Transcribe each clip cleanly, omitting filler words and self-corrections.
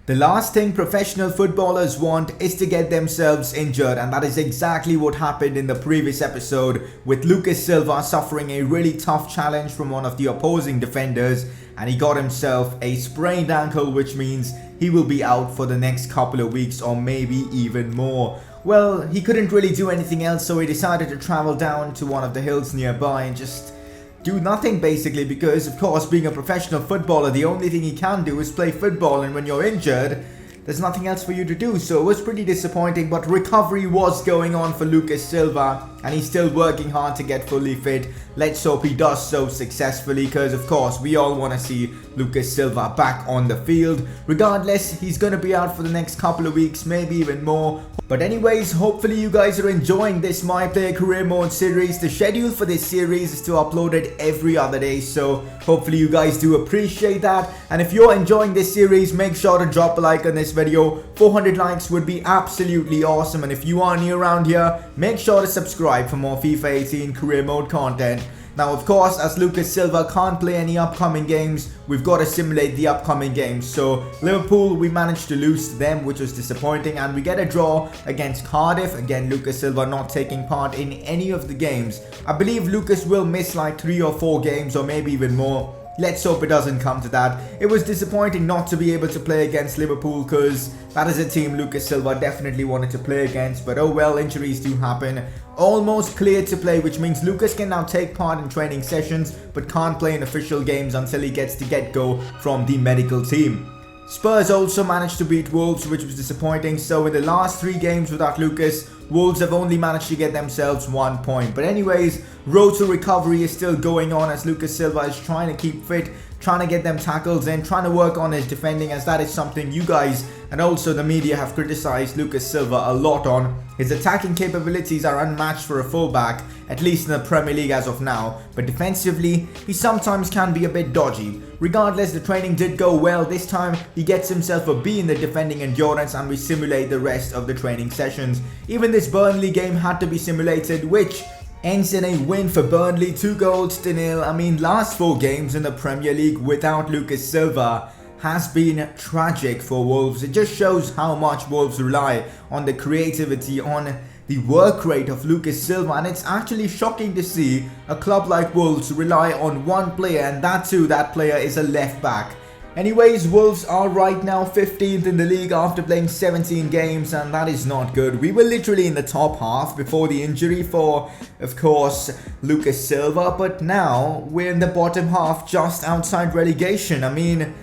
The last thing professional footballers want is to get themselves injured, and that is exactly what happened in the previous episode, with Lucas Silva suffering a really tough challenge from one of the opposing defenders, and he got himself a sprained ankle, which means he will be out for the next couple of weeks or maybe even more. Well, he couldn't really do anything else, so he decided to travel down to one of the hills nearby and just do nothing basically, because of course, being a professional footballer, the only thing he can do is play football, and when you're injured, there's nothing else for you to do. So it was pretty disappointing, but recovery was going on for Lucas Silva, and he's still working hard to get fully fit. Let's hope he does so successfully, because of course we all want to see Lucas Silva back on the field. Regardless, he's going to be out for the next couple of weeks, maybe even more. But anyways, hopefully you guys are enjoying this My Player Career Mode series. The schedule for this series is to upload it every other day, so hopefully you guys do appreciate that. And if you're enjoying this series, make sure to drop a like on this video. 400 likes would be absolutely awesome, and if you are new around here, make sure to subscribe for more FIFA 18 Career Mode content. Now, of course, as Lucas Silva can't play any upcoming games, we've got to simulate the upcoming games. So, Liverpool, we managed to lose to them, which was disappointing, and we get a draw against Cardiff. Again, Lucas Silva not taking part in any of the games. I believe Lucas will miss like 3 or 4 games, or maybe even more. Let's hope it doesn't come to that. It was disappointing not to be able to play against Liverpool, because that is a team Lucas Silva definitely wanted to play against. But oh well, injuries do happen. Almost cleared to play, which means Lucas can now take part in training sessions, but can't play in official games until he gets the get-go from the medical team. Spurs also managed to beat Wolves, which was disappointing. So in the last 3 games without Lucas, Wolves have only managed to get themselves 1 point. But anyways, road to recovery is still going on as Lucas Silva is trying to keep fit, trying to get them tackles in, trying to work on his defending, as that is something you guys and also the media have criticized Lucas Silva a lot on. His attacking capabilities are unmatched for a fullback, at least in the Premier League as of now, but defensively, he sometimes can be a bit dodgy. Regardless, the training did go well. This time, he gets himself a B in the defending endurance, and we simulate the rest of the training sessions. Even this Burnley game had to be simulated, which ends in a win for Burnley, 2-0. I mean, last 4 games in the Premier League without Lucas Silva has been tragic for Wolves. It just shows how much Wolves rely on the creativity, on the work rate of Lucas Silva, and it's actually shocking to see a club like Wolves rely on one player, and that player is a left back. Anyways, Wolves are right now 15th in the league after playing 17 games, and that is not good. We were literally in the top half before the injury for, of course, Lucas Silva, but now we're in the bottom half just outside relegation. I mean,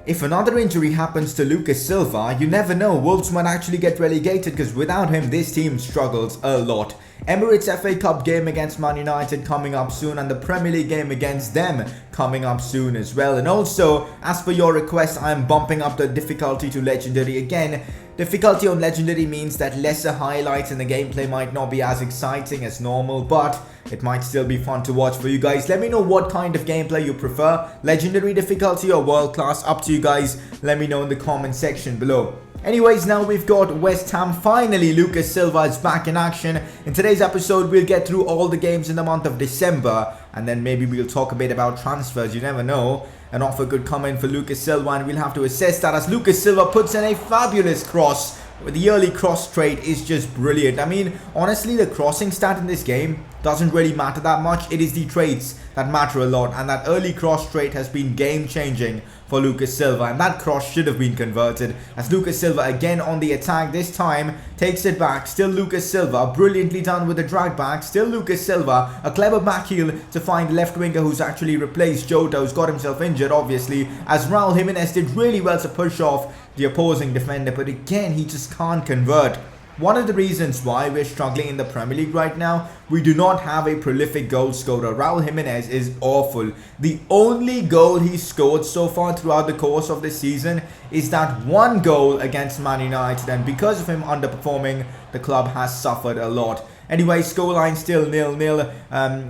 if another injury happens to Lucas Silva, you never know, Wolves might actually get relegated, because without him this team struggles a lot. Emirates FA Cup game against Man United coming up soon, and the Premier League game against them coming up soon as well. And also, as per your request, I am bumping up the difficulty to Legendary again. Difficulty on Legendary means that lesser highlights in the gameplay might not be as exciting as normal, but it might still be fun to watch for you guys. Let me know what kind of gameplay you prefer, Legendary difficulty or World Class, up to you guys. Let me know in the comment section below. Anyways, now we've got West Ham. Finally, Lucas Silva is back in action. In today's episode, we'll get through all the games in the month of December, and then maybe we'll talk a bit about transfers. You never know. An offer could come in for Lucas Silva, and we'll have to assess that as Lucas Silva puts in a fabulous cross. The early cross trait is just brilliant. I mean, honestly, the crossing stat in this game doesn't really matter that much. It is the traits that matter a lot, and that early cross trait has been game-changing for Lucas Silva, and that cross should have been converted, as Lucas Silva again on the attack, this time takes it back. Still Lucas Silva, brilliantly done with the drag back. Still Lucas Silva, a clever back heel to find the left winger who's actually replaced Jota, who's got himself injured obviously, as Raul Jimenez did really well to push off the opposing defender, but again he just can't convert. One of the reasons why we're struggling in the Premier League right now, we do not have a prolific goal scorer. Raul Jimenez is awful. The only goal he's scored so far throughout the course of the season is that one goal against Man United, and because of him underperforming, the club has suffered a lot. Anyway, scoreline still 0-0.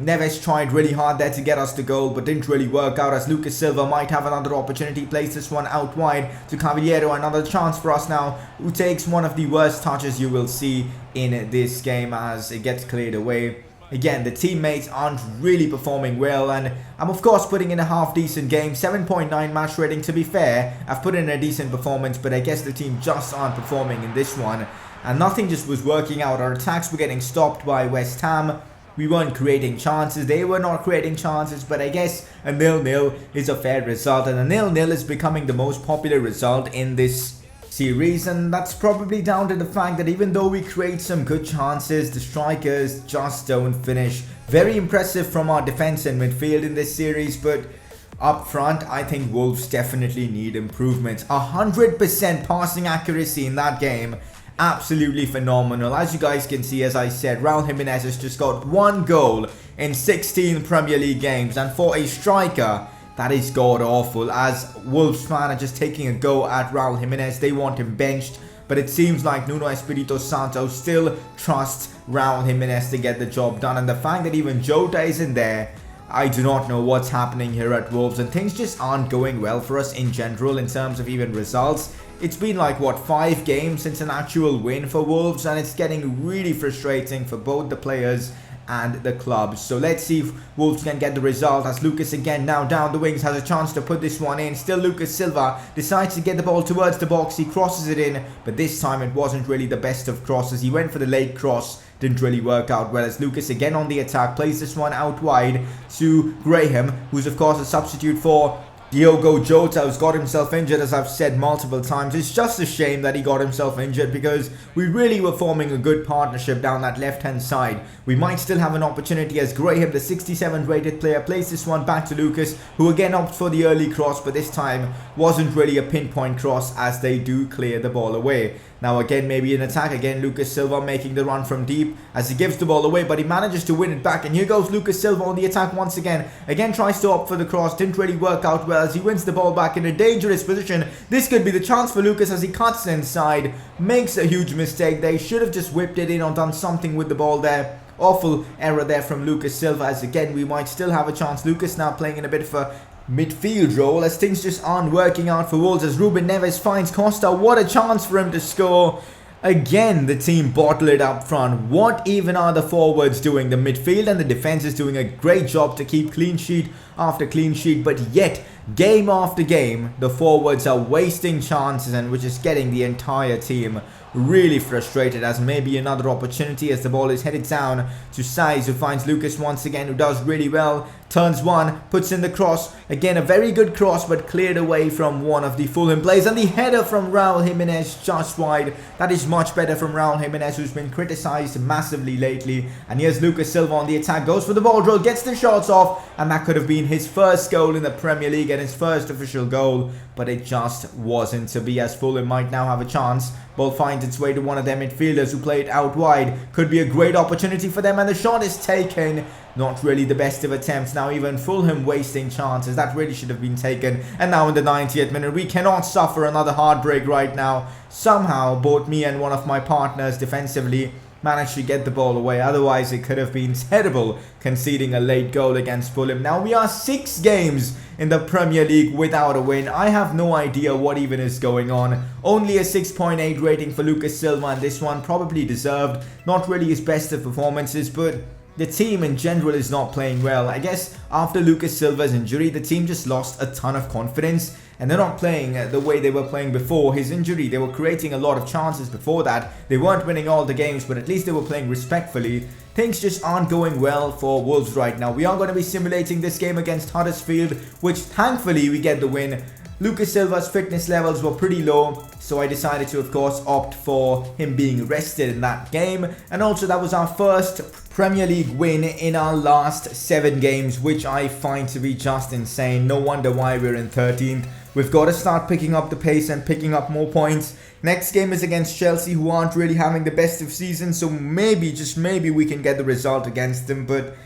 Neves tried really hard there to get us the goal, but didn't really work out, as Lucas Silva might have another opportunity. Plays this one out wide to Cavallero. Another chance for us now, who takes one of the worst touches you will see in this game as it gets cleared away. again, the teammates aren't really performing well, and I'm of course putting in a half decent game. 7.9 match rating. To be fair, I've put in a decent performance, but I guess the team just aren't performing in this one, and nothing just was working out. Our attacks were getting stopped by West Ham. We weren't creating chances, they were not creating chances, but I guess a 0-0 is a fair result, and a 0-0 is becoming the most popular result in this series, and that's probably down to the fact that even though we create some good chances, the strikers just don't finish. Very impressive from our defense and midfield in this series, but up front, I think Wolves definitely need improvements. 100% passing accuracy in that game. Absolutely phenomenal. As you guys can see, as I said, Raul Jimenez has just got 1 goal in 16 Premier League games, and for a striker, that is god awful. As Wolves fan are just taking a go at Raul Jimenez, they want him benched, but it seems like Nuno Espirito Santo still trusts Raul Jimenez to get the job done, and the fact that even Jota isn't there, I do not know what's happening here at Wolves, and things just aren't going well for us in general in terms of even results. It's been like, what, 5 games since an actual win for Wolves, and it's getting really frustrating for both the players and the club. So let's see if Wolves can get the result, as Lucas again now down the wings has a chance to put this one in. Still Lucas Silva decides to get the ball towards the box. He crosses it in, but this time it wasn't really the best of crosses. He went for the late cross, didn't really work out well, as Lucas again on the attack plays this one out wide to Graham, who's of course a substitute for Diogo Jota, who's got himself injured, as I've said multiple times. It's just a shame that he got himself injured, because we really were forming a good partnership down that left-hand side. We might still have an opportunity, as Graham, the 67 rated player, plays this one back to Lucas, who again opts for the early cross, but this time wasn't really a pinpoint cross, as they do clear the ball away. Now again, maybe an attack. Again, Lucas Silva making the run from deep as he gives the ball away, but he manages to win it back. And here goes Lucas Silva on the attack once again. Again, tries to opt for the cross. Didn't really work out well, as he wins the ball back in a dangerous position. This could be the chance for Lucas, as he cuts inside. Makes a huge mistake. They should have just whipped it in or done something with the ball there. Awful error there from Lucas Silva, as again, we might still have a chance. Lucas now playing in a bit of a midfield role, as things just aren't working out for Wolves, as Ruben Neves finds Costa. What a chance for him to score. Again, the team bottle it up front. What even are the forwards doing? The midfield and the defense is doing a great job to keep clean sheet after clean sheet, but yet game after game the forwards are wasting chances, and which is getting the entire team really frustrated. As maybe another opportunity, as the ball is headed down to Saiz, who finds Lucas once again, who does really well, turns one, puts in the cross. Again, a very good cross, but cleared away from one of the Fulham players, and the header from Raul Jimenez just wide. That is much better from Raul Jimenez, who's been criticized massively lately. And here's Lucas Silva on the attack, goes for the ball drill, gets the shots off, and that could have been his first goal in the Premier League and his first official goal, but it just wasn't to be, as Fulham might now have a chance. Ball finds its way to one of their midfielders, who played out wide. Could be a great opportunity for them, and the shot is taken. Not really the best of attempts. Now even Fulham wasting chances. That really should have been taken. And now in the 90th minute, we cannot suffer another heartbreak right now. Somehow both me and one of my partners defensively managed to get the ball away. Otherwise it could have been terrible, conceding a late goal against Fulham. Now we are 6 games in the Premier League without a win. I have no idea what even is going on. Only a 6.8 rating for Lucas Silva, and this one probably deserved. Not really his best of performances, but the team in general is not playing well. I guess after Lucas Silva's injury, the team just lost a ton of confidence, and they're not playing the way they were playing before his injury. They were creating a lot of chances before that. They weren't winning all the games, but at least they were playing respectfully. Things just aren't going well for Wolves right now. We are going to be simulating this game against Huddersfield, which thankfully we get the win. Lucas Silva's fitness levels were pretty low, so I decided to of course opt for him being rested in that game. And also that was our first Premier League win in our last 7 games, which I find to be just insane. No wonder why we're in 13th. We've got to start picking up the pace and picking up more points. Next game is against Chelsea, who aren't really having the best of seasons, so maybe, just maybe, we can get the result against them. But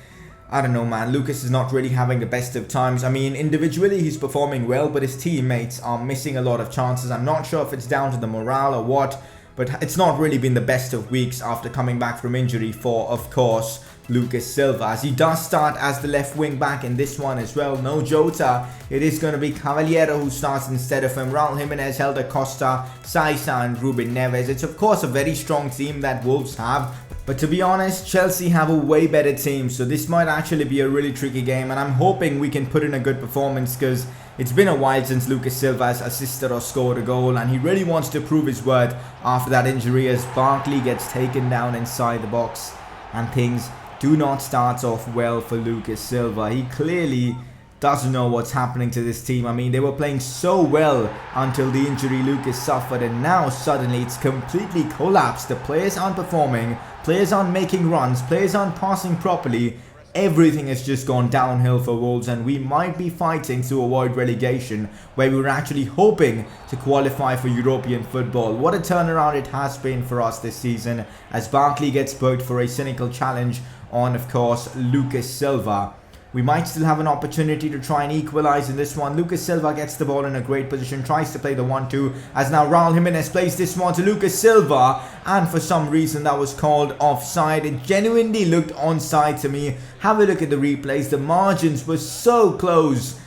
I don't know, man. Lucas is not really having the best of times. I mean, individually he's performing well, but his teammates are missing a lot of chances. I'm not sure if it's down to the morale or what, but it's not really been the best of weeks after coming back from injury for, of course, Lucas Silva, as he does start as the left wing back in this one as well. No Jota, it is going to be Cavaliero who starts instead of him. Raul Jimenez, Helder Costa, Saisa and Ruben Neves. It's of course a very strong team that Wolves have, but to be honest, Chelsea have a way better team, so this might actually be a really tricky game, and I'm hoping we can put in a good performance because it's been a while since Lucas Silva has assisted or scored a goal, and he really wants to prove his worth after that injury as Barkley gets taken down inside the box and things do not start off well for Lucas Silva. He clearly doesn't know what's happening to this team. I mean, they were playing so well until the injury Lucas suffered, and now suddenly it's completely collapsed. The players aren't performing, players aren't making runs, players aren't passing properly. Everything has just gone downhill for Wolves, and we might be fighting to avoid relegation, where we were actually hoping to qualify for European football. What a turnaround it has been for us this season, as Barkley gets booked for a cynical challenge on, of course, Lucas Silva. We might still have an opportunity to try and equalize in this one. Lucas Silva gets the ball in a great position, tries to play the 1-2, as now Raul Jimenez plays this one to Lucas Silva, and for some reason that was called offside. It genuinely looked onside to me. Have a look at the replays. The margins were so close.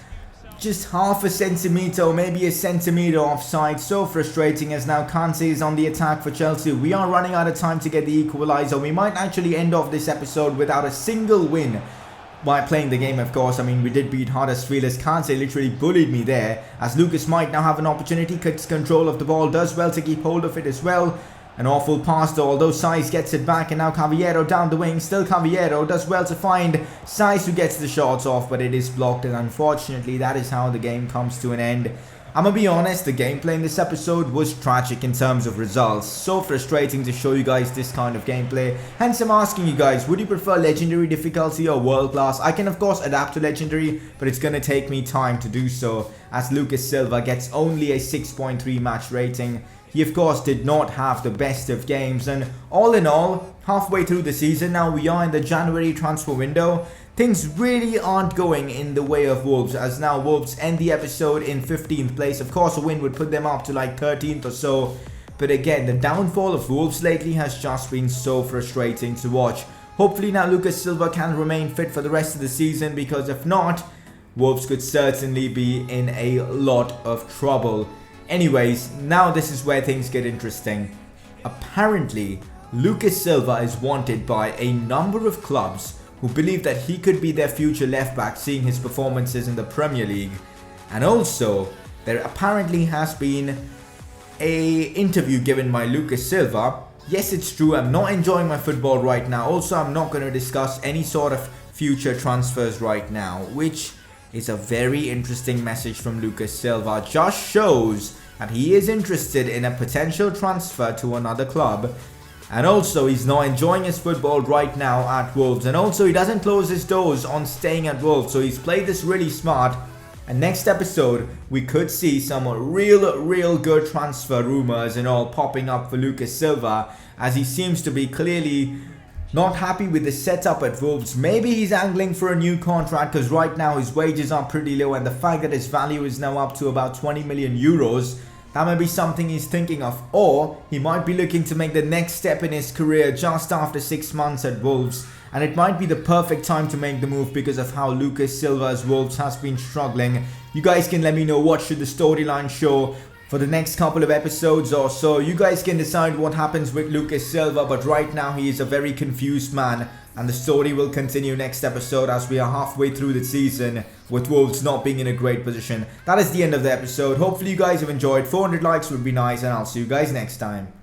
Just half a centimetre or maybe a centimetre offside. So frustrating, as now Kante is on the attack for Chelsea. We are running out of time to get the equaliser. We might actually end off this episode without a single win by playing the game, of course. I mean, we did beat Huddersfield as Kante literally bullied me there, as Lucas might now have an opportunity, gets control of the ball, does well to keep hold of it as well. An awful pass though, although Saiz gets it back, and now Cavaliero down the wing. Still Cavaliero does well to find Saiz, who gets the shots off, but it is blocked, and unfortunately that is how the game comes to an end. I'm gonna be honest, the gameplay in this episode was tragic in terms of results. So frustrating to show you guys this kind of gameplay. Hence I'm asking you guys, would you prefer legendary difficulty or world class? I can of course adapt to legendary, but it's gonna take me time to do so, as Lucas Silva gets only a 6.3 match rating. He of course did not have the best of games, and all in all, halfway through the season now, we are in the January transfer window. Things really aren't going in the way of Wolves, as now Wolves end the episode in 15th place. Of course a win would put them up to like 13th or so, but again, the downfall of Wolves lately has just been so frustrating to watch. Hopefully now Lucas Silva can remain fit for the rest of the season, because if not, Wolves could certainly be in a lot of trouble. Anyways, now this is where things get interesting. Apparently, Lucas Silva is wanted by a number of clubs who believe that he could be their future left back, seeing his performances in the Premier League. And also, there apparently has been an interview given by Lucas Silva. Yes, it's true, I'm not enjoying my football right now. Also, I'm not going to discuss any sort of future transfers right now, which is a very interesting message from Lucas Silva. Just shows that he is interested in a potential transfer to another club. And also, he's not enjoying his football right now at Wolves. And also, he doesn't close his doors on staying at Wolves. So he's played this really smart. And next episode, we could see some real good transfer rumours and all popping up for Lucas Silva, as he seems to be clearly not happy with the setup at Wolves. Maybe he's angling for a new contract, because right now his wages are pretty low, and the fact that his value is now up to about 20 million euros, that might be something he's thinking of. Or he might be looking to make the next step in his career just after 6 months at Wolves, and it might be the perfect time to make the move because of how Lucas Silva's Wolves has been struggling. You guys can let me know what should the storyline show for the next couple of episodes or so. You guys can decide what happens with Lucas Silva, but right now he is a very confused man, and the story will continue next episode as we are halfway through the season with Wolves not being in a great position. That is the end of the episode. Hopefully you guys have enjoyed. 400 likes would be nice, and I'll see you guys next time.